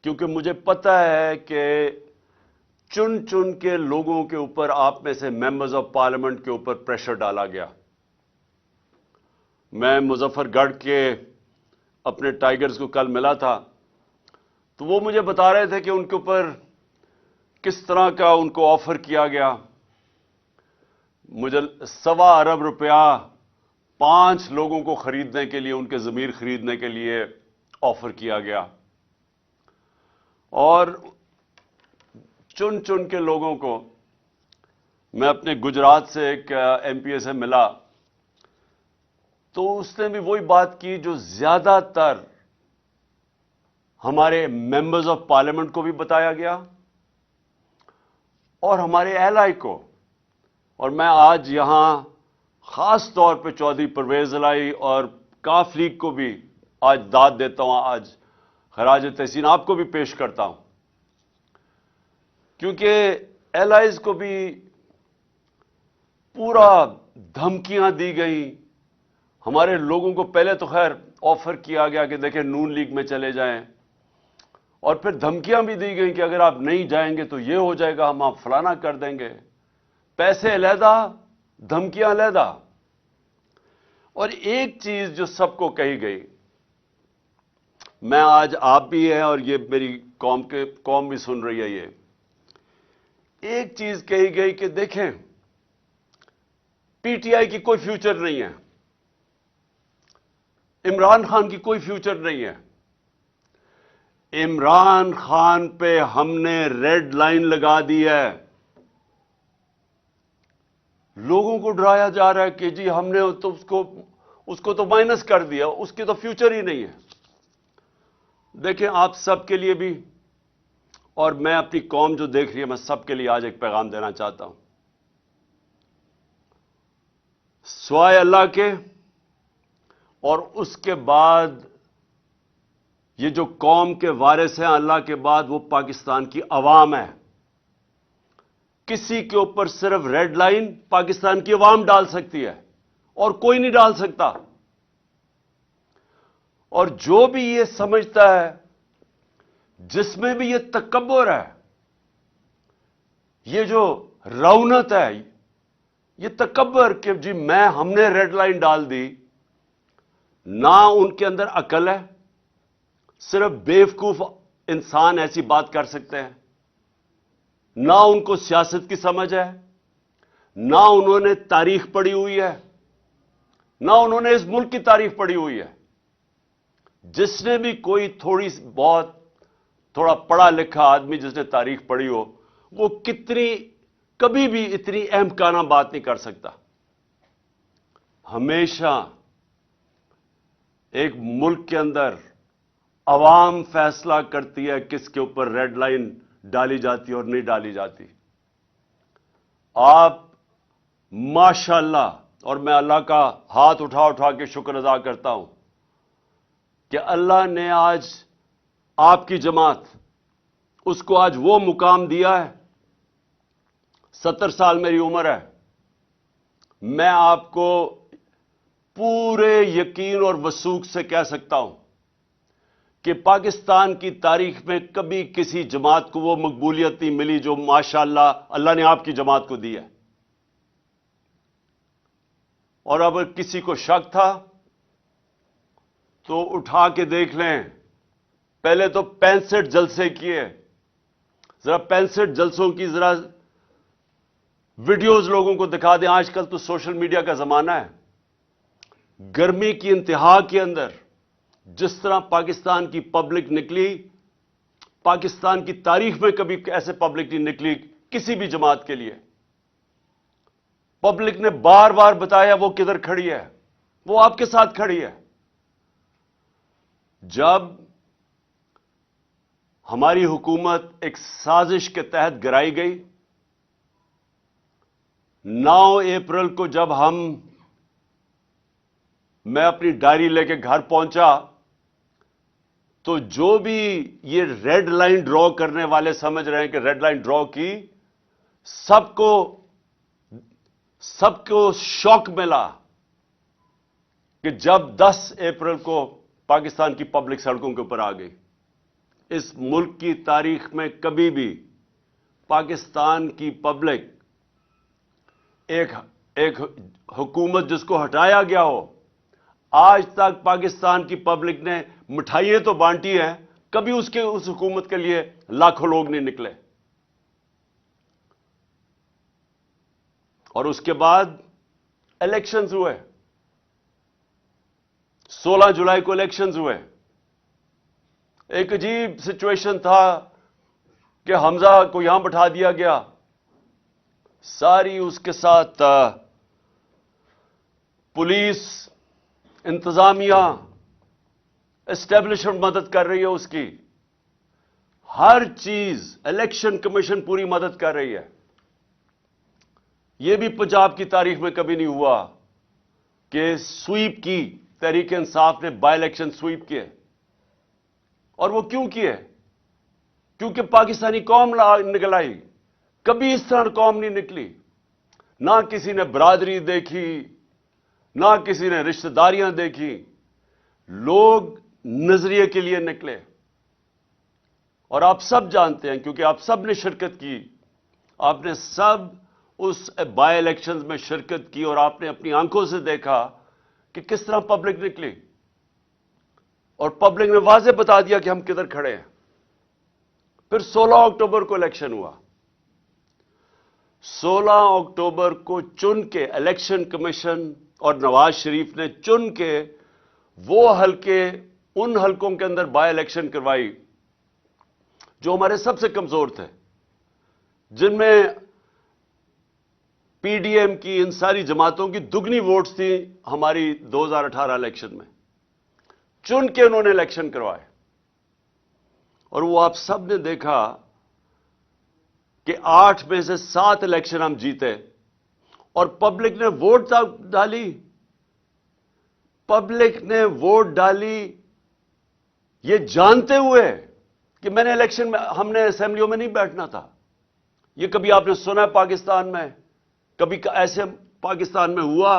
کیونکہ مجھے پتہ ہے کہ چن چن کے لوگوں کے اوپر آپ میں سے ممبرز آف پارلیمنٹ کے اوپر پریشر ڈالا گیا. میں مظفر گڑھ کے اپنے ٹائیگرز کو کل ملا تھا تو وہ مجھے بتا رہے تھے کہ ان کے اوپر کس طرح کا ان کو آفر کیا گیا. مجھے 1.25 ارب روپیہ 5 لوگوں کو خریدنے کے لیے، ان کے ضمیر خریدنے کے لیے آفر کیا گیا. اور چن چن کے لوگوں کو میں اپنے گجرات سے ایک ایم پی اے سے ملا تو اس نے بھی وہی بات کی جو زیادہ تر ہمارے ممبرز آف پارلیمنٹ کو بھی بتایا گیا اور ہمارے اہلائی کو. اور میں آج یہاں خاص طور پہ چودھری پرویز الہی اور کاف لیگ کو بھی آج داد دیتا ہوں، آج خراج تحسین آپ کو بھی پیش کرتا ہوں، کیونکہ ایلائز کو بھی پورا دھمکیاں دی گئیں. ہمارے لوگوں کو پہلے تو خیر آفر کیا گیا کہ دیکھیں نون لیگ میں چلے جائیں، اور پھر دھمکیاں بھی دی گئیں کہ اگر آپ نہیں جائیں گے تو یہ ہو جائے گا، ہم آپ فلانا کر دیں گے. پیسے علیحدہ، دھمکیاں علیحدہ. اور ایک چیز جو سب کو کہی گئی، میں آج آپ بھی ہیں اور یہ میری قوم بھی سن رہی ہے، یہ ایک چیز کہی گئی کہ دیکھیں پی ٹی آئی کی کوئی فیوچر نہیں ہے، عمران خان کی کوئی فیوچر نہیں ہے. عمران خان پہ ہم نے ریڈ لائن لگا دی ہے. لوگوں کو ڈرایا جا رہا ہے کہ جی ہم نے تو اس کو تو مائنس کر دیا، اس کی تو فیوچر ہی نہیں ہے. دیکھیں آپ سب کے لیے بھی، اور میں اپنی قوم جو دیکھ رہی ہے، میں سب کے لیے آج ایک پیغام دینا چاہتا ہوں. سوائے اللہ کے اور اس کے بعد یہ جو قوم کے وارث ہیں اللہ کے بعد، وہ پاکستان کی عوام ہے. کسی کے اوپر صرف ریڈ لائن پاکستان کی عوام ڈال سکتی ہے اور کوئی نہیں ڈال سکتا. اور جو بھی یہ سمجھتا ہے، جس میں بھی یہ تکبر ہے، یہ جو رونت ہے، یہ تکبر کہ جی ہم نے ریڈ لائن ڈال دی، نہ ان کے اندر عقل ہے. صرف بیوقوف انسان ایسی بات کر سکتے ہیں. نہ ان کو سیاست کی سمجھ ہے، نہ انہوں نے تاریخ پڑھی ہوئی ہے، نہ انہوں نے اس ملک کی تاریخ پڑھی ہوئی ہے. جس نے بھی کوئی تھوڑا پڑھا لکھا آدمی جس نے تاریخ پڑھی ہو، وہ کبھی بھی اتنی احمقانہ بات نہیں کر سکتا. ہمیشہ ایک ملک کے اندر عوام فیصلہ کرتی ہے کس کے اوپر ریڈ لائن ڈالی جاتی اور نہیں ڈالی جاتی. آپ ماشاءاللہ، اور میں اللہ کا ہاتھ اٹھا کے شکر ادا کرتا ہوں کہ اللہ نے آج آپ کی جماعت، اس کو آج وہ مقام دیا ہے. 70 سال میری عمر ہے. میں آپ کو پورے یقین اور وثوق سے کہہ سکتا ہوں کہ پاکستان کی تاریخ میں کبھی کسی جماعت کو وہ مقبولیت نہیں ملی جو ماشاءاللہ اللہ نے آپ کی جماعت کو دی ہے. اور اگر کسی کو شک تھا تو اٹھا کے دیکھ لیں. پہلے تو 65 جلسے کیے، ذرا 65 جلسوں کی ذرا ویڈیوز لوگوں کو دکھا دیں. آج کل تو سوشل میڈیا کا زمانہ ہے. گرمی کی انتہا کے اندر جس طرح پاکستان کی پبلک نکلی، پاکستان کی تاریخ میں کبھی ایسے پبلک نہیں نکلی کسی بھی جماعت کے لیے. پبلک نے بار بار بتایا وہ کدھر کھڑی ہے، وہ آپ کے ساتھ کھڑی ہے. جب ہماری حکومت ایک سازش کے تحت گرائی گئی، 9 اپریل کو جب میں اپنی ڈائری لے کے گھر پہنچا تو جو بھی یہ ریڈ لائن ڈرا کرنے والے سمجھ رہے ہیں کہ ریڈ لائن ڈرا کی، سب کو شوق ملا کہ جب 10 اپریل کو پاکستان کی پبلک سڑکوں کے اوپر آ گئی. اس ملک کی تاریخ میں کبھی بھی پاکستان کی پبلک ایک حکومت جس کو ہٹایا گیا ہو، آج تک پاکستان کی پبلک نے مٹھائیاں تو بانٹی ہیں، کبھی اس حکومت کے لیے لاکھوں لوگ نہیں نکلے. اور اس کے بعد الیکشنز ہوئے، 16 جولائی کو الیکشنز ہوئے. ایک عجیب سچویشن تھا کہ حمزہ کو یہاں بٹھا دیا گیا، ساری اس کے ساتھ پولیس، انتظامیہ، اسٹیبلشمنٹ مدد کر رہی ہے اس کی، ہر چیز، الیکشن کمیشن پوری مدد کر رہی ہے. یہ بھی پنجاب کی تاریخ میں کبھی نہیں ہوا کہ سویپ کی، تحریک انصاف نے بائی الیکشن سویپ کیے. اور وہ کیوں کیے؟ کیونکہ پاکستانی قوم نکل آئی. کبھی اس طرح قوم نہیں نکلی، نہ کسی نے برادری دیکھی، نہ کسی نے رشتہ داریاں دیکھی. لوگ نظریے کے لیے نکلے. اور آپ سب جانتے ہیں، کیونکہ آپ سب نے شرکت کی، آپ نے سب اس بائی الیکشنز میں شرکت کی، اور آپ نے اپنی آنکھوں سے دیکھا کہ کس طرح پبلک نکلی. اور پبلک نے واضح بتا دیا کہ ہم کدھر کھڑے ہیں. پھر 16 اکتوبر کو الیکشن ہوا. 16 اکتوبر کو چن کے الیکشن کمیشن اور نواز شریف نے چن کے وہ حلقے، ان حلقوں کے اندر بائی الیکشن کروائی جو ہمارے سب سے کمزور تھے، جن میں پی ڈی ایم کی، ان ساری جماعتوں کی دگنی ووٹس تھیں ہماری 2018 الیکشن میں. چن کے انہوں نے الیکشن کروائے. اور وہ آپ سب نے دیکھا کہ 8 میں سے 7 الیکشن ہم جیتے، اور پبلک نے ووٹ ڈالی. پبلک نے ووٹ ڈالی یہ جانتے ہوئے کہ میں نے الیکشن میں، ہم نے اسمبلیوں میں نہیں بیٹھنا تھا. یہ کبھی آپ نے سنا ہے پاکستان میں؟ کبھی ایسے پاکستان میں ہوا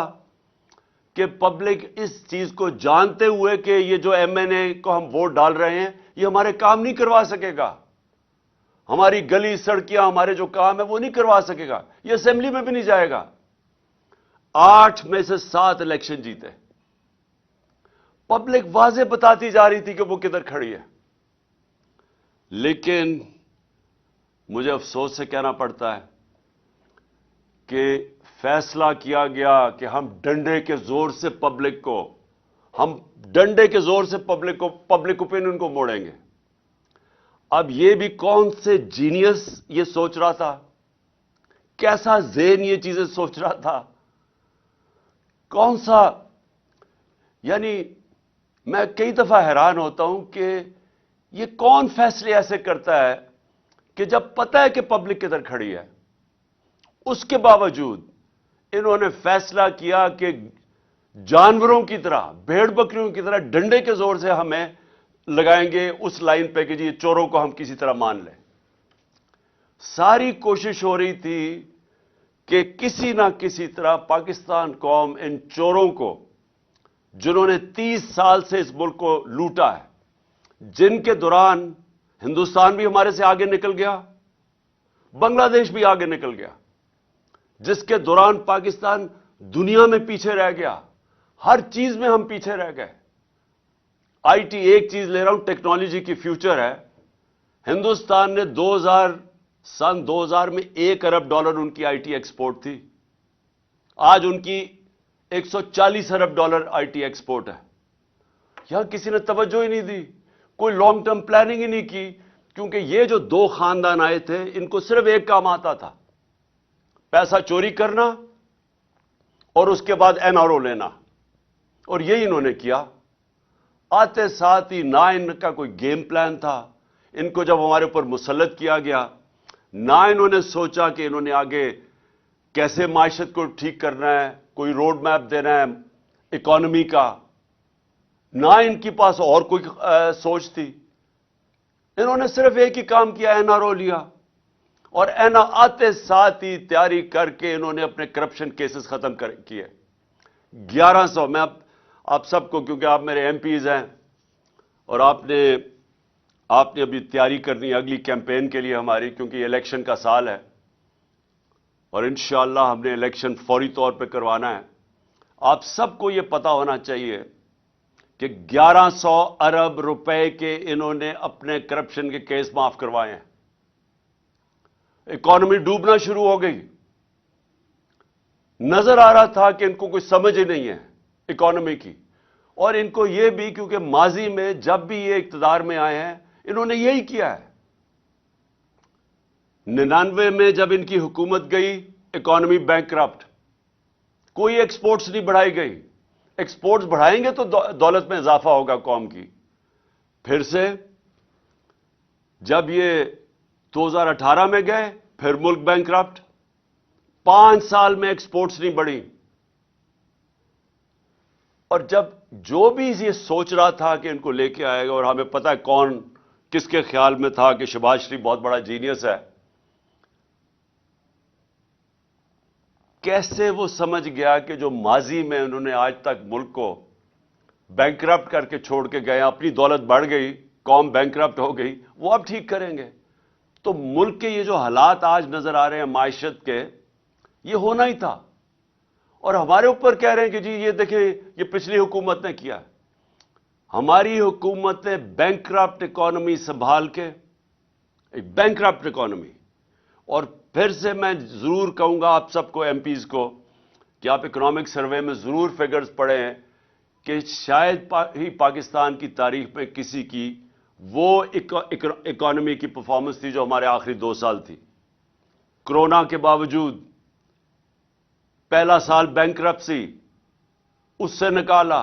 کہ پبلک اس چیز کو جانتے ہوئے کہ یہ جو ایم این اے کو ہم ووٹ ڈال رہے ہیں یہ ہمارے کام نہیں کروا سکے گا، ہماری گلی سڑکیاں، ہمارے جو کام ہے وہ نہیں کروا سکے گا، یہ اسمبلی میں بھی نہیں جائے گا. 8 میں سے 7 الیکشن جیتے. پبلک واضح بتاتی جا رہی تھی کہ وہ کدھر کھڑی ہے. لیکن مجھے افسوس سے کہنا پڑتا ہے کہ فیصلہ کیا گیا کہ ہم ڈنڈے کے زور سے پبلک کو، ہم ڈنڈے کے زور سے پبلک اوپینین کو موڑیں گے. اب یہ بھی کون سے جینیس یہ سوچ رہا تھا، کیسا ذہن یہ چیزیں سوچ رہا تھا، کون سا، یعنی میں کئی دفعہ حیران ہوتا ہوں کہ یہ کون فیصلے ایسے کرتا ہے کہ جب پتہ ہے کہ پبلک کدھر کھڑی ہے، اس کے باوجود انہوں نے فیصلہ کیا کہ جانوروں کی طرح، بھیڑ بکریوں کی طرح ڈنڈے کے زور سے ہمیں لگائیں گے اس لائن پہ کہ جی یہ چوروں کو ہم کسی طرح مان لیں. ساری کوشش ہو رہی تھی کہ کسی نہ کسی طرح پاکستان قوم ان چوروں کو، جنہوں نے 30 سال سے اس ملک کو لوٹا ہے، جن کے دوران ہندوستان بھی ہمارے سے آگے نکل گیا، بنگلہ دیش بھی آگے نکل گیا، جس کے دوران پاکستان دنیا میں پیچھے رہ گیا، ہر چیز میں ہم پیچھے رہ گئے. آئی ٹی ایک چیز لے رہا ہوں، ٹیکنالوجی کی فیوچر ہے. ہندوستان نے سن 2000 میں $1 ارب ان کی آئی ٹی ایکسپورٹ تھی. آج ان کی $140 ارب آئی ٹی ایکسپورٹ ہے. یہاں کسی نے توجہ ہی نہیں دی، کوئی لانگ ٹرم پلاننگ ہی نہیں کی، کیونکہ یہ جو 2 خاندان آئے تھے ان کو صرف ایک کام آتا تھا، پیسہ چوری کرنا اور اس کے بعد این آر او لینا. اور یہی انہوں نے کیا. آتے ساتھ ہی نہ ان کا کوئی گیم پلان تھا. ان کو جب ہمارے اوپر مسلط کیا گیا، نہ انہوں نے سوچا کہ انہوں نے آگے کیسے معیشت کو ٹھیک کرنا ہے، کوئی روڈ میپ دینا ہے اکانومی کا، نہ ان کے پاس اور کوئی سوچ تھی. انہوں نے صرف ایک ہی کام کیا، این آر او لیا، اور این آر آتے ساتھ ہی تیاری کر کے انہوں نے اپنے کرپشن کیسز ختم کیے. 1100، میں آپ سب کو، کیونکہ آپ میرے ایم پیز ہیں اور آپ نے آپ نے ابھی تیاری کرنی ہے اگلی کیمپین کے لیے ہماری، کیونکہ یہ الیکشن کا سال ہے اور انشاءاللہ ہم نے الیکشن فوری طور پہ کروانا ہے۔ آپ سب کو یہ پتا ہونا چاہیے کہ 1100 ارب روپے کے انہوں نے اپنے کرپشن کے کیس معاف کروائے ہیں۔ اکانومی ڈوبنا شروع ہو گئی، نظر آ رہا تھا کہ ان کو کوئی سمجھ ہی نہیں ہے اکانومی کی، اور ان کو یہ بھی کیونکہ ماضی میں جب بھی یہ اقتدار میں آئے ہیں انہوں نے یہی کیا ہے۔ 99 میں جب ان کی حکومت گئی اکانومی بینکرپٹ، کوئی ایکسپورٹس نہیں بڑھائی گئی۔ ایکسپورٹس بڑھائیں گے تو دولت میں اضافہ ہوگا قوم کی۔ پھر سے جب یہ 2018 میں گئے پھر ملک بینکرپٹ، 5 سال میں ایکسپورٹس نہیں بڑھی۔ اور جب جو بھی یہ سوچ رہا تھا کہ ان کو لے کے آئے گا، اور ہمیں پتہ ہے کون کس کے خیال میں تھا کہ شہباز شریف بہت بڑا جینیس ہے، کیسے وہ سمجھ گیا کہ جو ماضی میں انہوں نے آج تک ملک کو بینکرپٹ کر کے چھوڑ کے گئے، اپنی دولت بڑھ گئی، قوم بینکرپٹ ہو گئی، وہ اب ٹھیک کریں گے۔ تو ملک کے یہ جو حالات آج نظر آ رہے ہیں معیشت کے، یہ ہونا ہی تھا۔ اور ہمارے اوپر کہہ رہے ہیں کہ جی یہ دیکھیں یہ پچھلی حکومت نے کیا۔ ہماری حکومت نے بینکرپٹ اکانومی سنبھال کے، ایک بینکرپٹ اکانومی، اور پھر سے میں ضرور کہوں گا آپ سب کو، ایم پیز کو، کہ آپ اکنامک سروے میں ضرور فگرز پڑھیں کہ شاید ہی پاکستان کی تاریخ میں کسی کی وہ اکانومی کی پرفارمنس تھی جو ہمارے آخری 2 سال تھی۔ کرونا کے باوجود پہلا سال بینکرپسی، اس سے نکالا،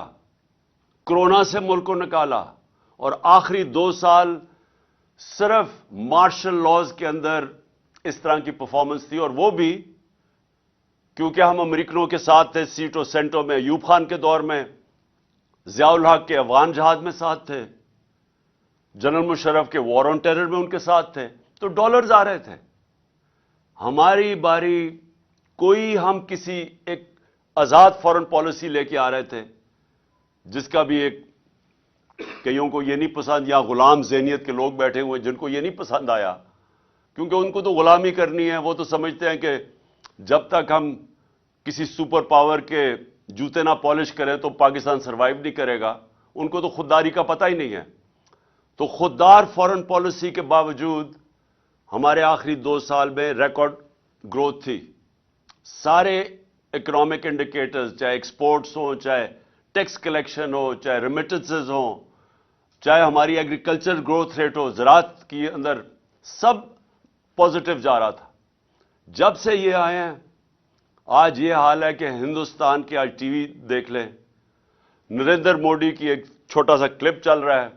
کرونا سے ملک کو نکالا، اور آخری 2 سال صرف مارشل لاز کے اندر اس طرح کی پرفارمنس تھی، اور وہ بھی کیونکہ ہم امریکنوں کے ساتھ تھے سیٹوں سینٹوں میں، ایوب خان کے دور میں، ضیاء الحق کے افغان جہاد میں ساتھ تھے، جنرل مشرف کے وار آن ٹیرر میں ان کے ساتھ تھے، تو ڈالرز آ رہے تھے۔ ہماری باری کوئی ہم کسی ایک آزاد فورن پالیسی لے کے آ رہے تھے جس کا بھی ایک کئیوں کو یہ نہیں پسند، یا غلام ذہنیت کے لوگ بیٹھے ہوئے جن کو یہ نہیں پسند آیا، کیونکہ ان کو تو غلامی کرنی ہے۔ وہ تو سمجھتے ہیں کہ جب تک ہم کسی سپر پاور کے جوتے نہ پالش کریں تو پاکستان سروائیو نہیں کرے گا۔ ان کو تو خودداری کا پتہ ہی نہیں ہے۔ تو خوددار فورن پالیسی کے باوجود ہمارے آخری 2 سال میں ریکارڈ گروتھ تھی۔ سارے اکنامک انڈیکیٹرز، چاہے ایکسپورٹس ہوں، چاہے ٹیکس کلیکشن ہو، چاہے ریمیٹنسز ہوں، چاہے ہماری ایگریکلچر گروتھ ریٹ ہو، زراعت کے اندر، سب پازیٹو جا رہا تھا۔ جب سے یہ آئے ہیں آج یہ حال ہے کہ ہندوستان کی، آج ٹی وی دیکھ لیں، نریندر مودی کی ایک چھوٹا سا کلپ چل رہا ہے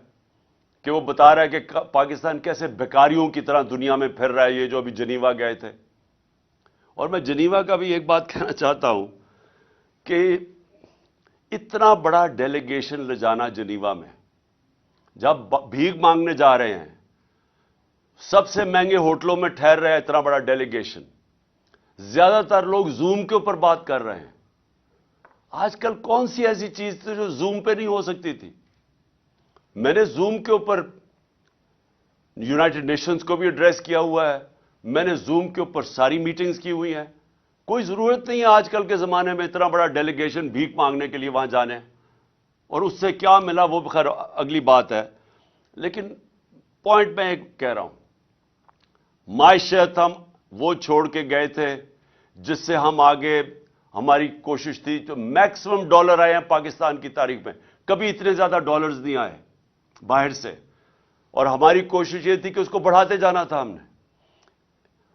کہ وہ بتا رہا ہے کہ پاکستان کیسے بیکاریوں کی طرح دنیا میں پھر رہا ہے، یہ جو ابھی جنیوا گئے تھے۔ اور میں جنیوا کا بھی ایک بات کہنا چاہتا ہوں کہ اتنا بڑا ڈیلیگیشن لے جانا جنیوا میں، جب بھیک مانگنے جا رہے ہیں، سب سے مہنگے ہوٹلوں میں ٹھہر رہے ہیں، اتنا بڑا ڈیلیگیشن، زیادہ تر لوگ زوم کے اوپر بات کر رہے ہیں۔ آج کل کون سی ایسی چیز تھی جو زوم پہ نہیں ہو سکتی تھی؟ میں نے زوم کے اوپر یونائٹڈ نیشنز کو بھی ایڈریس کیا ہوا ہے، میں نے زوم کے اوپر ساری میٹنگز کی ہوئی ہیں۔ کوئی ضرورت نہیں ہے آج کل کے زمانے میں اتنا بڑا ڈیلیگیشن بھیک مانگنے کے لیے وہاں جانے، اور اس سے کیا ملا وہ خیر اگلی بات ہے۔ لیکن پوائنٹ میں ایک کہہ رہا ہوں، معیشت ہم وہ چھوڑ کے گئے تھے جس سے ہم آگے، ہماری کوشش تھی تو میکسیمم ڈالر آئے ہیں پاکستان کی تاریخ میں، کبھی اتنے زیادہ ڈالرز نہیں آئے باہر سے، اور ہماری کوشش یہ تھی کہ اس کو بڑھاتے جانا تھا ہم نے۔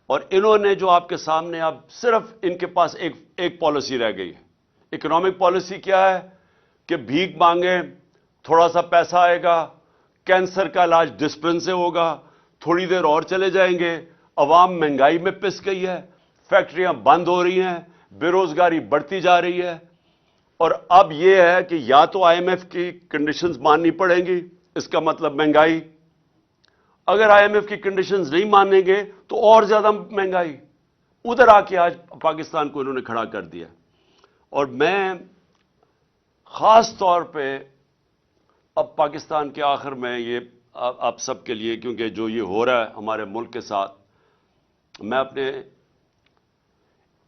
اور انہوں نے جو آپ کے سامنے، اب صرف ان کے پاس ایک پالیسی رہ گئی ہے۔ اکنامک پالیسی کیا ہے کہ بھیک مانگے، تھوڑا سا پیسہ آئے گا، کینسر کا علاج ڈسپلن سے ہوگا، تھوڑی دیر اور چلے جائیں گے، عوام مہنگائی میں پس گئی ہے، فیکٹریاں بند ہو رہی ہیں، بے روزگاری بڑھتی جا رہی ہے، اور اب یہ ہے کہ یا تو آئی ایم ایف کی کنڈیشنز ماننی پڑیں گی، اس کا مطلب مہنگائی، اگر آئی ایم ایف کی کنڈیشنز نہیں مانیں گے تو اور زیادہ مہنگائی، ادھر آ کے آج پاکستان کو انہوں نے کھڑا کر دیا۔ اور میں خاص طور پہ اب پاکستان کے آخر میں یہ آپ سب کے لیے، کیونکہ جو یہ ہو رہا ہے ہمارے ملک کے ساتھ، میں اپنے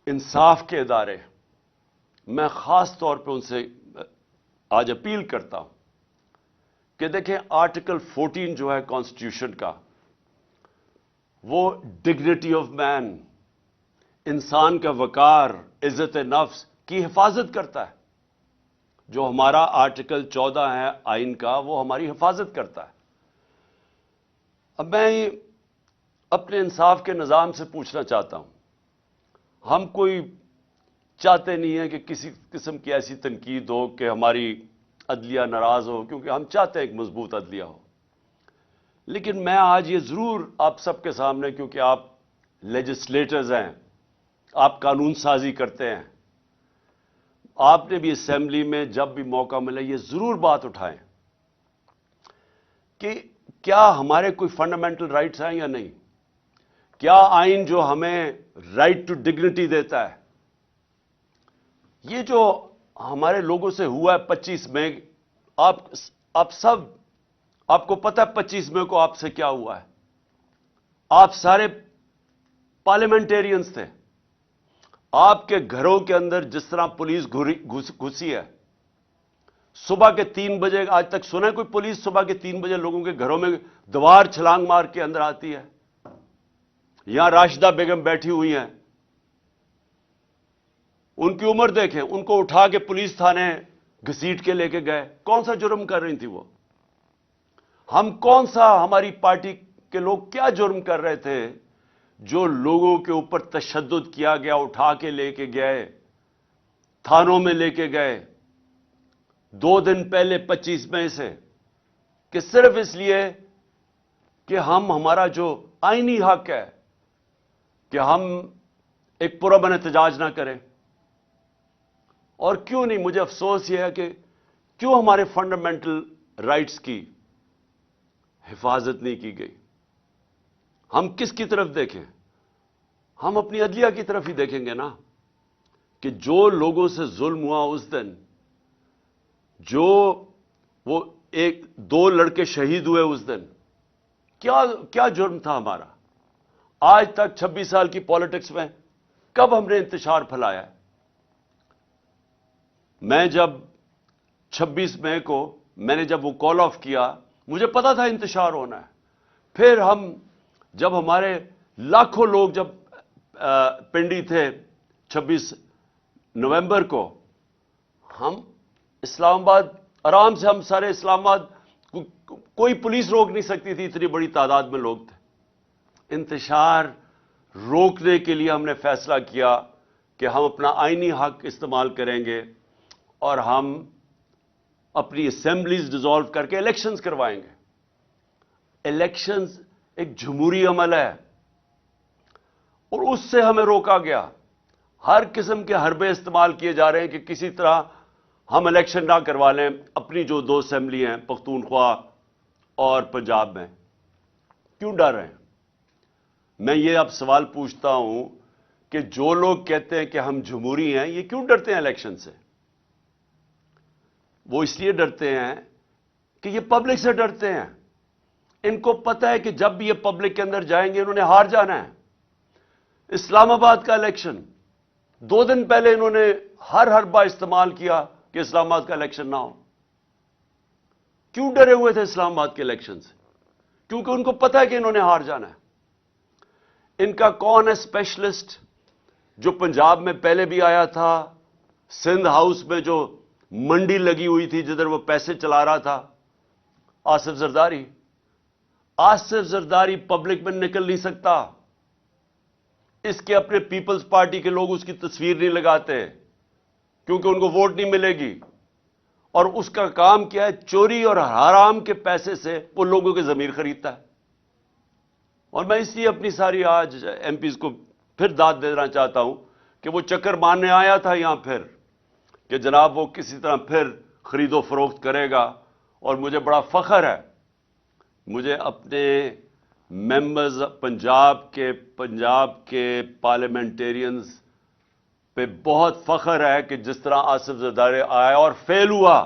انصاف کے ادارے، میں خاص طور پہ ان سے آج اپیل کرتا ہوں کہ دیکھیں آرٹیکل 14 جو ہے کانسٹیٹیوشن کا، وہ ڈگنیٹی آف مین، انسان کا وقار، عزت نفس کی حفاظت کرتا ہے۔ جو ہمارا آرٹیکل 14 ہے آئین کا، وہ ہماری حفاظت کرتا ہے۔ اب میں اپنے انصاف کے نظام سے پوچھنا چاہتا ہوں، ہم کوئی چاہتے نہیں ہیں کہ کسی قسم کی ایسی تنقید ہو کہ ہماری عدلیہ ناراض ہو، کیونکہ ہم چاہتے ہیں ایک مضبوط عدلیہ ہو۔ لیکن میں آج یہ ضرور آپ سب کے سامنے، کیونکہ آپ لیجسلیٹرز ہیں، آپ قانون سازی کرتے ہیں، آپ نے بھی اسمبلی میں جب بھی موقع ملے یہ ضرور بات اٹھائیں کہ کیا ہمارے کوئی فنڈامنٹل رائٹس ہیں یا نہیں؟ کیا آئین جو ہمیں رائٹ ٹو ڈگنیٹی دیتا ہے، یہ جو ہمارے لوگوں سے ہوا ہے 25 مئی، آپ سب، آپ کو پتہ ہے 25 مئی کو آپ سے کیا ہوا ہے؟ آپ سارے پارلیمنٹیرینز تھے، آپ کے گھروں کے اندر جس طرح پولیس گھسی ہے، صبح کے 3 بجے، آج تک سنا ہے کوئی پولیس صبح کے 3 بجے لوگوں کے گھروں میں دیوار چھلانگ مار کے اندر آتی ہے؟ یہاں راشدہ بیگم بیٹھی ہوئی ہیں، ان کی عمر دیکھیں، ان کو اٹھا کے پولیس تھانے گھسیٹ کے لے کے گئے، کون سا جرم کر رہی تھی وہ؟ ہم کون سا، ہماری پارٹی کے لوگ کیا جرم کر رہے تھے جو لوگوں کے اوپر تشدد کیا گیا، اٹھا کے لے کے گئے، تھانوں میں لے کے گئے 2 دن پہلے 25 مئی سے، کہ صرف اس لیے کہ ہمارا جو آئینی حق ہے کہ ہم ایک پرامن احتجاج نہ کریں؟ اور کیوں نہیں؟ مجھے افسوس یہ ہے کہ کیوں ہمارے فنڈامنٹل رائٹس کی حفاظت نہیں کی گئی؟ ہم کس کی طرف دیکھیں؟ ہم اپنی عدلیہ کی طرف ہی دیکھیں گے نا، کہ جو لوگوں سے ظلم ہوا اس دن، جو وہ 2 لڑکے شہید ہوئے اس دن، کیا جرم تھا ہمارا؟ آج تک 26 سال کی پالیٹکس میں کب ہم نے انتشار پھیلایا ہے؟ میں جب 26 مئی کو میں نے جب وہ کال آف کیا، مجھے پتا تھا انتشار ہونا ہے۔ پھر جب ہمارے لاکھوں لوگ جب پنڈی تھے 26 نومبر کو، ہم اسلام آباد آرام سے، ہم سارے اسلام آباد، کوئی پولیس روک نہیں سکتی تھی، اتنی بڑی تعداد میں لوگ تھے۔ انتشار روکنے کے لیے ہم نے فیصلہ کیا کہ ہم اپنا آئینی حق استعمال کریں گے اور ہم اپنی اسمبلیز ڈیزالو کر کے الیکشنز کروائیں گے۔ الیکشنز ایک جمہوری عمل ہے، اور اس سے ہمیں روکا گیا۔ ہر قسم کے حربے استعمال کیے جا رہے ہیں کہ کسی طرح ہم الیکشن نہ کروا لیں اپنی جو 2 اسمبلی ہیں، پختونخوا اور پنجاب میں۔ کیوں ڈر رہے ہیں؟ میں یہ اب سوال پوچھتا ہوں کہ جو لوگ کہتے ہیں کہ ہم جمہوری ہیں، یہ کیوں ڈرتے ہیں الیکشن سے؟ وہ اس لیے ڈرتے ہیں کہ یہ پبلک سے ڈرتے ہیں۔ ان کو پتہ ہے کہ جب بھی یہ پبلک کے اندر جائیں گے انہوں نے ہار جانا ہے۔ اسلام آباد کا الیکشن 2 دن پہلے انہوں نے ہر حربہ استعمال کیا کہ اسلام آباد کا الیکشن نہ ہو۔ کیوں ڈرے ہوئے تھے اسلام آباد کے الیکشن سے؟ کیونکہ ان کو پتہ ہے کہ انہوں نے ہار جانا ہے۔ ان کا کون ہے اسپیشلسٹ جو پنجاب میں پہلے بھی آیا تھا، سندھ ہاؤس میں جو منڈی لگی ہوئی تھی جدھر وہ پیسے چلا رہا تھا؟ آصف زرداری۔ آصف زرداری پبلک میں نکل نہیں سکتا، اس کے اپنے پیپلز پارٹی کے لوگ اس کی تصویر نہیں لگاتے کیونکہ ان کو ووٹ نہیں ملے گی، اور اس کا کام کیا ہے؟ چوری اور حرام کے پیسے سے وہ لوگوں کے ضمیر خریدتا ہے۔ اور میں اس لیے اپنی ساری آج ایم پیز کو پھر داد دینا چاہتا ہوں کہ وہ چکر مارنے آیا تھا یہاں پھر، کہ جناب وہ کسی طرح پھر خرید و فروخت کرے گا۔ اور مجھے بڑا فخر ہے، مجھے اپنے ممبرز پنجاب کے پارلیمنٹیرینز پہ بہت فخر ہے کہ جس طرح آصف زرداری آیا اور فیل ہوا،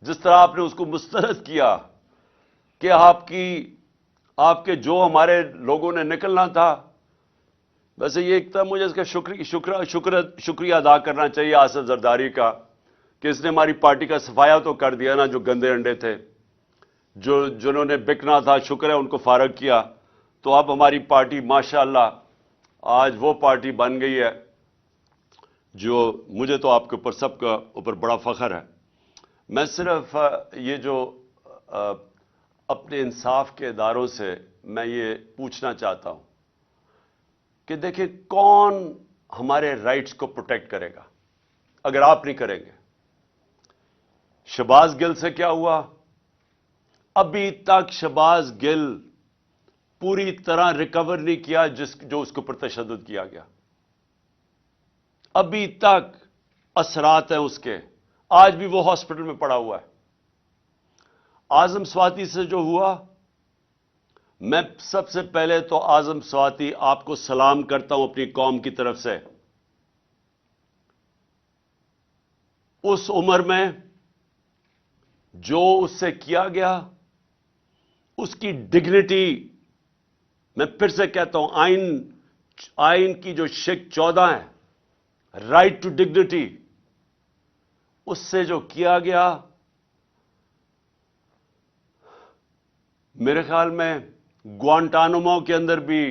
جس طرح آپ نے اس کو مسترد کیا، کہ آپ کے جو ہمارے لوگوں نے نکلنا تھا. ویسے یہ ایک تھا مجھے اس کا شکریہ ادا کرنا چاہیے آصف زرداری کا کہ اس نے ہماری پارٹی کا صفایا تو کر دیا نا. جو گندے انڈے تھے, جنہوں نے بکنا تھا, شکر ہے ان کو فارغ کیا. تو اب ہماری پارٹی ماشاءاللہ آج وہ پارٹی بن گئی ہے جو مجھے تو آپ کے اوپر سب کا اوپر بڑا فخر ہے. میں صرف یہ جو اپنے انصاف کے اداروں سے میں یہ پوچھنا چاہتا ہوں کہ دیکھیں کون ہمارے رائٹس کو پروٹیکٹ کرے گا اگر آپ نہیں کریں گے. شہباز گل سے کیا ہوا؟ ابھی تک شہباز گل پوری طرح ریکور نہیں کیا جو اس کے اوپر تشدد کیا گیا. ابھی تک اثرات ہیں اس کے, آج بھی وہ ہاسپٹل میں پڑا ہوا ہے. اعظم سواتی سے جو ہوا, میں سب سے پہلے تو اعظم سواتی آپ کو سلام کرتا ہوں اپنی قوم کی طرف سے. اس عمر میں جو اس سے کیا گیا, اس کی ڈگنیٹی, میں پھر سے کہتا ہوں آئین کی جو شک 14 ہے, رائٹ ٹو ڈگنیٹی, اس سے جو کیا گیا, میرے خیال میں گوانٹانامو کے اندر بھی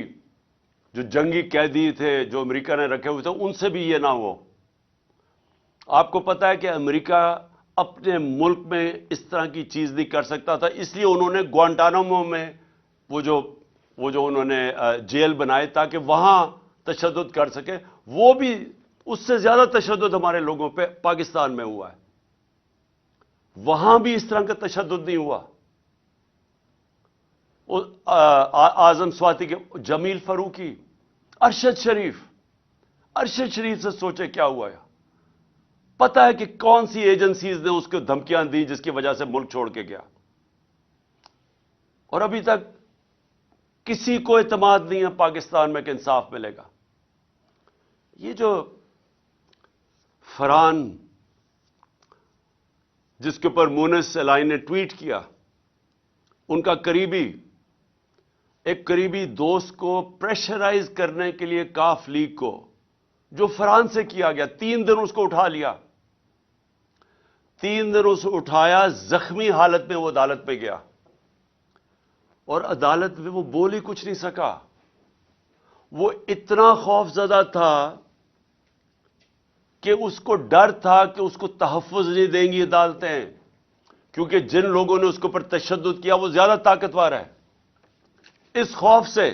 جو جنگی قیدی تھے جو امریکہ نے رکھے ہوئے تھے, ان سے بھی یہ نہ ہو. آپ کو پتا ہے کہ امریکہ اپنے ملک میں اس طرح کی چیز نہیں کر سکتا تھا, اس لیے انہوں نے گوانٹانامو میں وہ جو انہوں نے جیل بنائے تاکہ وہاں تشدد کر سکے. وہ بھی اس سے زیادہ تشدد ہمارے لوگوں پہ پاکستان میں ہوا ہے. وہاں بھی اس طرح کا تشدد نہیں ہوا. اعظم سواتی کے جمیل فاروقی, ارشد شریف سے سوچے کیا ہوا ہے. پتا ہے کہ کون سی ایجنسیز نے اس کو دھمکیاں دی جس کی وجہ سے ملک چھوڑ کے گیا, اور ابھی تک کسی کو اعتماد نہیں ہے پاکستان میں کہ انصاف ملے گا. یہ جو فرحان جس کے اوپر مونس الائن نے ٹویٹ کیا, ان کا ایک قریبی دوست کو پریشرائز کرنے کے لیے کاف لیگ کو, جو فرحان سے کیا گیا, 3 دن اس کو اٹھا لیا, 3 دن اسے اٹھایا, زخمی حالت میں وہ عدالت میں گیا, اور عدالت میں وہ بول ہی کچھ نہیں سکا. وہ اتنا خوف زدہ تھا کہ اس کو ڈر تھا کہ اس کو تحفظ نہیں دیں گی عدالتیں, کیونکہ جن لوگوں نے اس کے اوپر تشدد کیا وہ زیادہ طاقتور ہے. اس خوف سے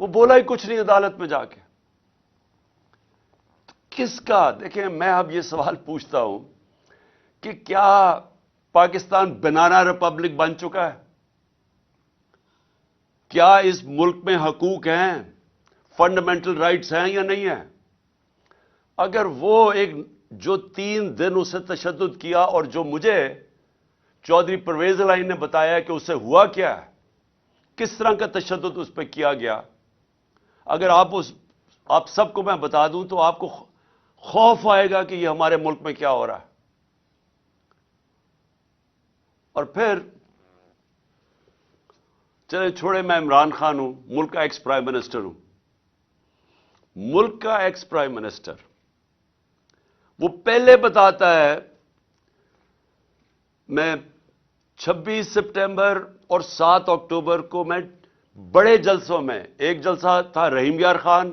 وہ بولا ہی کچھ نہیں عدالت میں جا کے. کس کا؟ دیکھیں, میں اب یہ سوال پوچھتا ہوں کہ کیا پاکستان بنانا ریپبلک بن چکا ہے؟ کیا اس ملک میں حقوق ہیں, فنڈامنٹل رائٹس ہیں یا نہیں ہیں؟ اگر وہ جو 3 دن اسے تشدد کیا, اور جو مجھے چودھری پرویز الائن نے بتایا کہ اسے ہوا کیا ہے, کس طرح کا تشدد اس پہ کیا گیا, اگر آپ سب کو میں بتا دوں تو آپ کو خوف آئے گا کہ یہ ہمارے ملک میں کیا ہو رہا ہے. اور پھر چلے چھوڑے, میں عمران خان ہوں, ملک کا ایکس پرائم منسٹر ہوں. ملک کا ایکس پرائم منسٹر وہ پہلے بتاتا ہے, میں 26 سپٹمبر اور 7 اکتوبر کو میں بڑے جلسوں میں, ایک جلسہ تھا رحیم یار خان,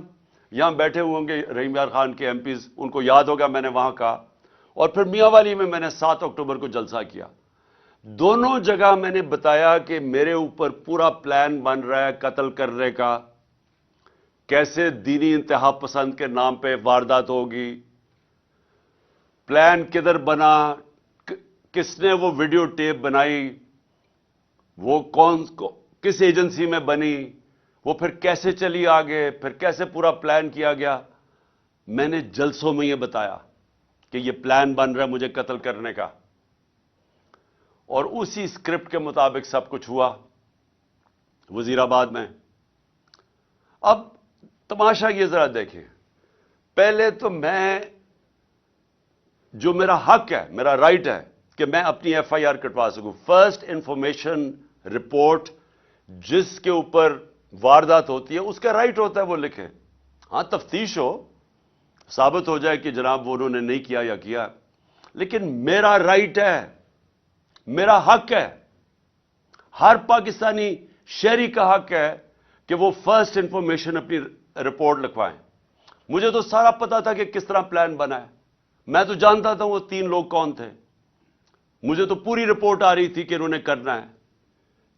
یہاں بیٹھے ہوئے ہوں گے رحیم یار خان کے ایم پیز, ان کو یاد ہوگا میں نے وہاں کہا, اور پھر میاں والی میں نے 7 اکتوبر کو جلسہ کیا. دونوں جگہ میں نے بتایا کہ میرے اوپر پورا پلان بن رہا ہے قتل کرنے کا, کیسے دینی انتہا پسند کے نام پہ واردات ہوگی, پلان کدھر بنا, کس نے وہ ویڈیو ٹیپ بنائی, وہ کس ایجنسی میں بنی, وہ پھر کیسے چلی آگے, پھر کیسے پورا پلان کیا گیا. میں نے جلسوں میں یہ بتایا کہ یہ پلان بن رہا ہے مجھے قتل کرنے کا, اور اسی اسکرپٹ کے مطابق سب کچھ ہوا وزیر آباد میں. اب تماشا یہ ذرا دیکھیں, پہلے تو میں جو میرا حق ہے, میرا رائٹ ہے کہ میں اپنی ایف آئی آر کٹوا سکوں. فرسٹ انفارمیشن رپورٹ جس کے اوپر واردات ہوتی ہے اس کا رائٹ ہوتا ہے وہ لکھے. ہاں تفتیش ہو, ثابت ہو جائے کہ جناب وہ انہوں نے نہیں کیا یا کیا, لیکن میرا رائٹ ہے, میرا حق ہے, ہر پاکستانی شہری کا حق ہے کہ وہ فرسٹ انفارمیشن اپنی رپورٹ لکھوائیں. مجھے تو سارا پتا تھا کہ کس طرح پلان بنا ہے, میں تو جانتا تھا وہ 3 لوگ کون تھے, مجھے تو پوری رپورٹ آ رہی تھی کہ انہوں نے کرنا ہے.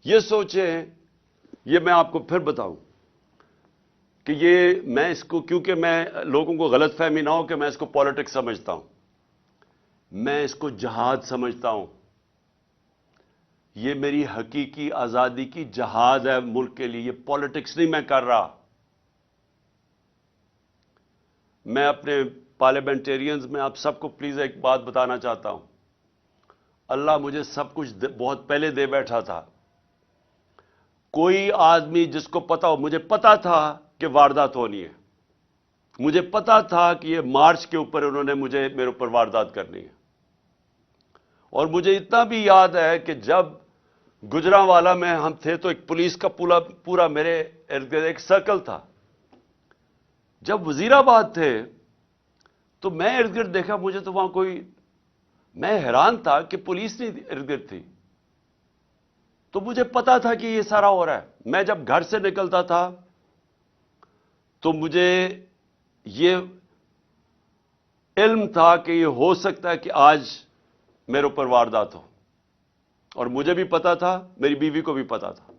یہ سوچیں, یہ میں آپ کو پھر بتاؤں کہ یہ میں اس کو, کیونکہ میں لوگوں کو غلط فہمی نہ ہو کہ میں اس کو پالیٹکس سمجھتا ہوں, میں اس کو جہاد سمجھتا ہوں. یہ میری حقیقی آزادی کی جہاد ہے ملک کے لیے, یہ پالیٹکس نہیں میں کر رہا. میں اپنے پارلیمنٹیرینز میں آپ سب کو پلیز ایک بات بتانا چاہتا ہوں, اللہ مجھے سب کچھ بہت پہلے دے بیٹھا تھا. کوئی آدمی جس کو پتا ہو, مجھے پتا تھا کہ واردات ہونی ہے, مجھے پتا تھا کہ یہ مارچ کے اوپر انہوں نے میرے اوپر واردات کرنی ہے. اور مجھے اتنا بھی یاد ہے کہ جب گجرانوالا میں ہم تھے تو ایک پولیس کا پورا میرے ارد گرد ایک سرکل تھا. جب وزیر آباد تھے تو میں ارد گرد دیکھا, مجھے تو وہاں کوئی, میں حیران تھا کہ پولیس نہیں ارد گرد تھی. تو مجھے پتا تھا کہ یہ سارا ہو رہا ہے. میں جب گھر سے نکلتا تھا تو مجھے یہ علم تھا کہ یہ ہو سکتا ہے کہ آج میرے اوپر واردات ہو, اور مجھے بھی پتا تھا, میری بیوی کو بھی پتا تھا.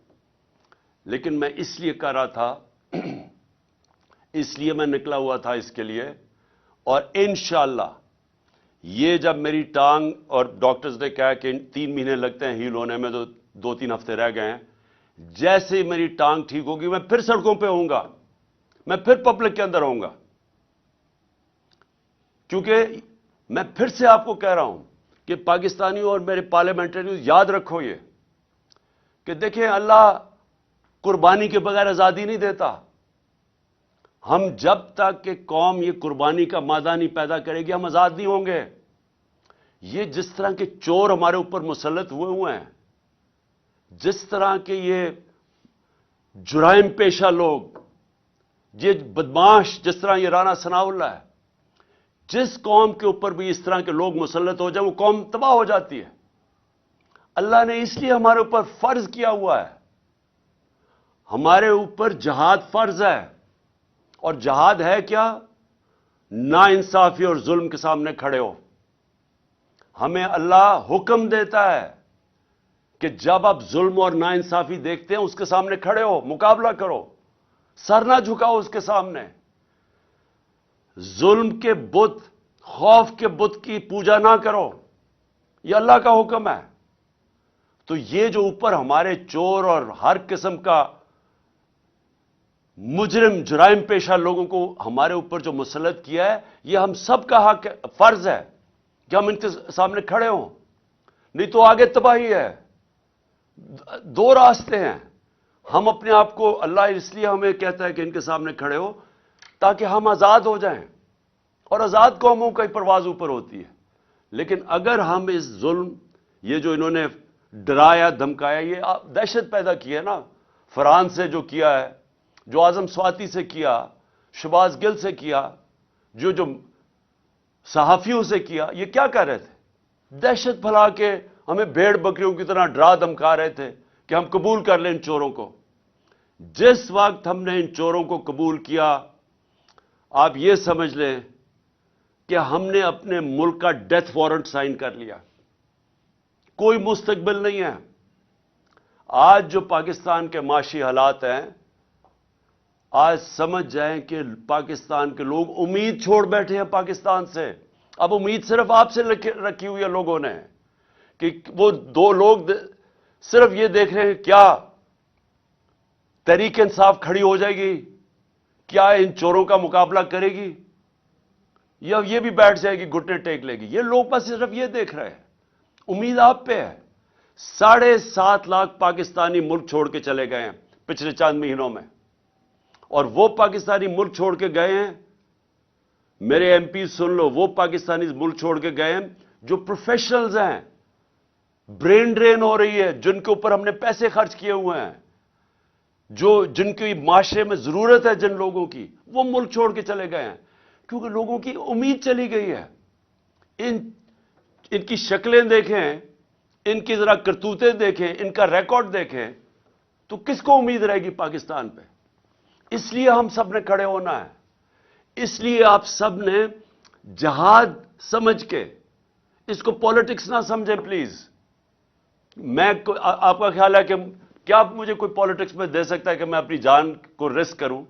لیکن میں اس لیے کر رہا تھا, اس لیے میں نکلا ہوا تھا اس کے لیے. اور انشاءاللہ یہ جب میری ٹانگ, اور ڈاکٹرز نے کہا کہ 3 مہینے لگتے ہیں ہیل ہونے میں, تو 2-3 ہفتے رہ گئے ہیں, جیسے ہی میری ٹانگ ٹھیک ہوگی میں پھر سڑکوں پہ ہوں گا, میں پھر پبلک کے اندر ہوں گا. کیونکہ میں پھر سے آپ کو کہہ رہا ہوں کہ پاکستانیوں اور میرے پارلیمنٹریوں یاد رکھو یہ کہ دیکھیں, اللہ قربانی کے بغیر آزادی نہیں دیتا. ہم جب تک کہ قوم یہ قربانی کا مادہ نہیں پیدا کرے گی, ہم آزاد نہیں ہوں گے. یہ جس طرح کے چور ہمارے اوپر مسلط ہوئے ہیں, جس طرح کے یہ جرائم پیشہ لوگ, یہ بدماش, جس طرح یہ رانا ثناء اللہ ہے, جس قوم کے اوپر بھی اس طرح کے لوگ مسلط ہو جائیں وہ قوم تباہ ہو جاتی ہے. اللہ نے اس لیے ہمارے اوپر فرض کیا ہوا ہے, ہمارے اوپر جہاد فرض ہے. اور جہاد ہے کیا؟ نا انصافی اور ظلم کے سامنے کھڑے ہو. ہمیں اللہ حکم دیتا ہے کہ جب آپ ظلم اور نا انصافی دیکھتے ہیں اس کے سامنے کھڑے ہو, مقابلہ کرو, سر نہ جھکاؤ اس کے سامنے. ظلم کے بت, خوف کے بت کی پوجا نہ کرو, یہ اللہ کا حکم ہے. تو یہ جو اوپر ہمارے چور اور ہر قسم کا مجرم جرائم پیشہ لوگوں کو ہمارے اوپر جو مسلط کیا ہے, یہ ہم سب کا حق فرض ہے کہ ہم ان کے سامنے کھڑے ہوں, نہیں تو آگے تباہی ہے. 2 راستے ہیں. ہم اپنے آپ کو, اللہ اس لیے ہمیں کہتا ہے کہ ان کے سامنے کھڑے ہو تاکہ ہم آزاد ہو جائیں, اور آزاد قوموں کا ہی پرواز اوپر ہوتی ہے. لیکن اگر ہم اس ظلم, یہ جو انہوں نے ڈرایا دھمکایا, یہ دہشت پیدا کی ہے نا, فرحان سے جو کیا ہے, جو اعظم سواتی سے کیا, شہباز گل سے کیا, جو صحافیوں سے کیا, یہ کیا کر رہے تھے؟ دہشت پھیلا کے ہمیں بھیڑ بکریوں کی طرح ڈرا دھمکا رہے تھے کہ ہم قبول کر لیں ان چوروں کو. جس وقت ہم نے ان چوروں کو قبول کیا, آپ یہ سمجھ لیں کہ ہم نے اپنے ملک کا ڈیتھ وارنٹ سائن کر لیا. کوئی مستقبل نہیں ہے. آج جو پاکستان کے معاشی حالات ہیں, آج سمجھ جائیں کہ پاکستان کے لوگ امید چھوڑ بیٹھے ہیں پاکستان سے. اب امید صرف آپ سے رکھی ہوئی ہے لوگوں نے, کہ وہ 2 لوگ صرف یہ دیکھ رہے ہیں کیا تحریک انصاف کھڑی ہو جائے گی, کیا ان چوروں کا مقابلہ کرے گی, یا یہ بھی بیٹھ جائے گی گھٹنے ٹیک لے گی. یہ لوگ بس صرف یہ دیکھ رہے ہیں. امید آپ پہ ہے. 7.5 لاکھ پاکستانی ملک چھوڑ کے چلے گئے ہیں پچھلے چند مہینوں میں, اور وہ پاکستانی ملک چھوڑ کے گئے ہیں میرے ایم پی سن لو، وہ پاکستانی ملک چھوڑ کے گئے ہیں جو پروفیشنلز ہیں، برین ڈرین ہو رہی ہے، جن کے اوپر ہم نے پیسے خرچ کیے ہوئے ہیں، جن کی معاشرے میں ضرورت ہے، جن لوگوں کی، وہ ملک چھوڑ کے چلے گئے ہیں کیونکہ لوگوں کی امید چلی گئی ہے۔ ان کی شکلیں دیکھیں، ان کی ذرا کرتوتیں دیکھیں، ان کا ریکارڈ دیکھیں، تو کس کو امید رہے گی پاکستان پہ؟ اس لیے ہم سب نے کھڑے ہونا ہے، اس لیے آپ سب نے جہاد سمجھ کے، اس کو پالیٹکس نہ سمجھیں پلیز۔ آپ کا خیال ہے کہ کیا مجھے کوئی پالیٹکس میں دے سکتا ہے کہ میں اپنی جان کو رسک کروں؟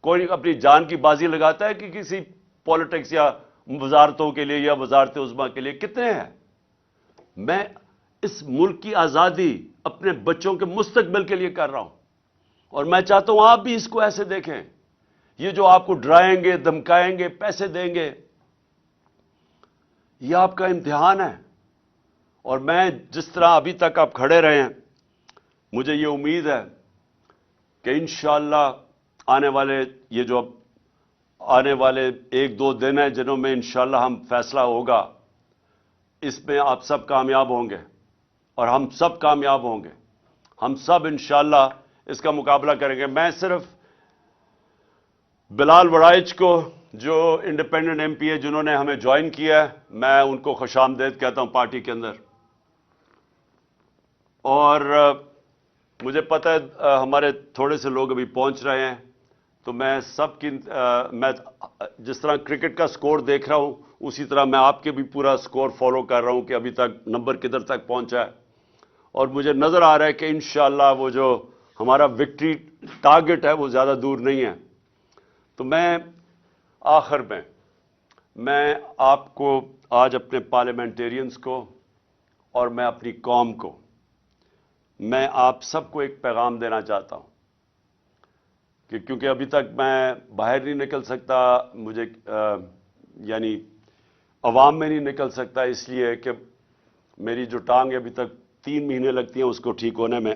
کوئی اپنی جان کی بازی لگاتا ہے کہ کسی پالیٹکس یا وزارتوں کے لیے یا وزارت عظمیٰ کے لیے؟ کتنے ہیں؟ میں اس ملک کی آزادی اپنے بچوں کے مستقبل کے لیے کر رہا ہوں، اور میں چاہتا ہوں آپ بھی اس کو ایسے دیکھیں۔ یہ جو آپ کو ڈرائیں گے، دھمکائیں گے، پیسے دیں گے، یہ آپ کا امتحان ہے۔ اور میں جس طرح ابھی تک آپ کھڑے رہے ہیں، مجھے یہ امید ہے کہ انشاءاللہ آنے والے ایک دو دن ہیں جنہوں میں انشاءاللہ ہم فیصلہ ہوگا، اس میں آپ سب کامیاب ہوں گے اور ہم سب کامیاب ہوں گے۔ ہم سب انشاءاللہ اس کا مقابلہ کریں گے۔ میں صرف بلال وڑائچ کو، جو انڈیپینڈنٹ ایم پی ہے، جنہوں نے ہمیں جوائن کیا ہے، میں ان کو خوش آمدید کہتا ہوں پارٹی کے اندر۔ اور مجھے پتہ ہے ہمارے تھوڑے سے لوگ ابھی پہنچ رہے ہیں، تو میں سب کی میں جس طرح کرکٹ کا سکور دیکھ رہا ہوں، اسی طرح میں آپ کے بھی پورا سکور فالو کر رہا ہوں کہ ابھی تک نمبر کدھر تک پہنچا ہے۔ اور مجھے نظر آ رہا ہے کہ انشاءاللہ وہ جو ہمارا وکٹری ٹارگٹ ہے وہ زیادہ دور نہیں ہے۔ تو میں آخر میں آپ کو آج اپنے پارلیمنٹیرینز کو اور میں اپنی قوم کو، میں آپ سب کو ایک پیغام دینا چاہتا ہوں کہ کیونکہ ابھی تک میں باہر نہیں نکل سکتا، مجھے یعنی عوام میں نہیں نکل سکتا، اس لیے کہ میری جو ٹانگ ہے ابھی تک 3 مہینے لگتی ہیں اس کو ٹھیک ہونے میں،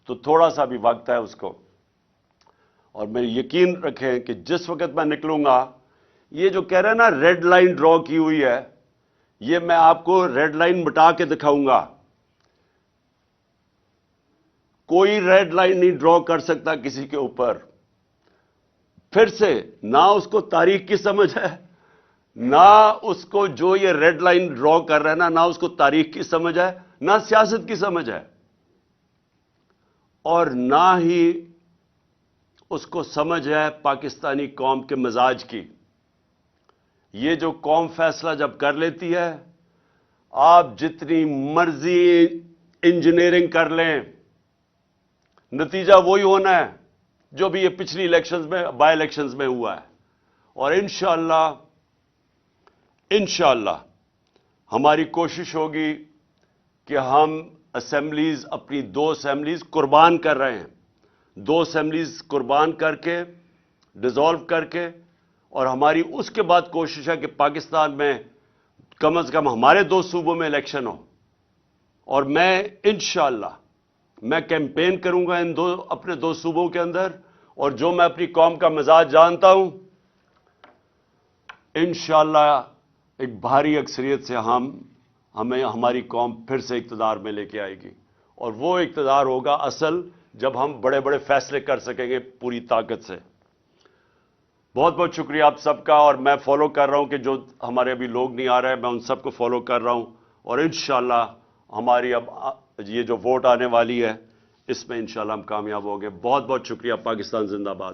تو تھوڑا سا بھی وقت ہے اس کو۔ اور میں یقین رکھیں کہ جس وقت میں نکلوں گا، یہ جو کہہ رہے ہیں نا ریڈ لائن ڈرا کی ہوئی ہے، یہ میں آپ کو ریڈ لائن مٹا کے دکھاؤں گا۔ کوئی ریڈ لائن نہیں ڈرا کر سکتا کسی کے اوپر۔ پھر سے نہ اس کو تاریخ کی سمجھ ہے، نہ اس کو جو یہ ریڈ لائن ڈرا کر رہا ہے نہ اس کو تاریخ کی سمجھ ہے، نہ سیاست کی سمجھ ہے، اور نہ ہی اس کو سمجھ ہے پاکستانی قوم کے مزاج کی۔ یہ جو قوم فیصلہ جب کر لیتی ہے، آپ جتنی مرضی انجینئرنگ کر لیں، نتیجہ وہی ہونا ہے جو بھی یہ پچھلی الیکشنز میں، بائی الیکشنز میں ہوا ہے۔ اور انشاءاللہ ہماری کوشش ہوگی کہ ہم اسمبلیز، اپنی 2 اسمبلیز قربان کر رہے ہیں، 2 اسمبلیز قربان کر کے، ڈیزالو کر کے، اور ہماری اس کے بعد کوشش ہے کہ پاکستان میں کم از کم ہمارے 2 صوبوں میں الیکشن ہو۔ اور میں انشاءاللہ میں کیمپین کروں گا اپنے 2 صوبوں کے اندر، اور جو میں اپنی قوم کا مزاج جانتا ہوں، انشاءاللہ ایک بھاری اکثریت سے ہماری قوم پھر سے اقتدار میں لے کے آئے گی، اور وہ اقتدار ہوگا اصل جب ہم بڑے بڑے فیصلے کر سکیں گے پوری طاقت سے۔ بہت بہت شکریہ آپ سب کا، اور میں فالو کر رہا ہوں کہ جو ہمارے ابھی لوگ نہیں آ رہے ہیں، میں ان سب کو فالو کر رہا ہوں، اور انشاءاللہ ہماری اب یہ جو ووٹ آنے والی ہے، اس میں انشاءاللہ ہم کامیاب ہوں گے۔ بہت بہت شکریہ۔ پاکستان زندہ باد۔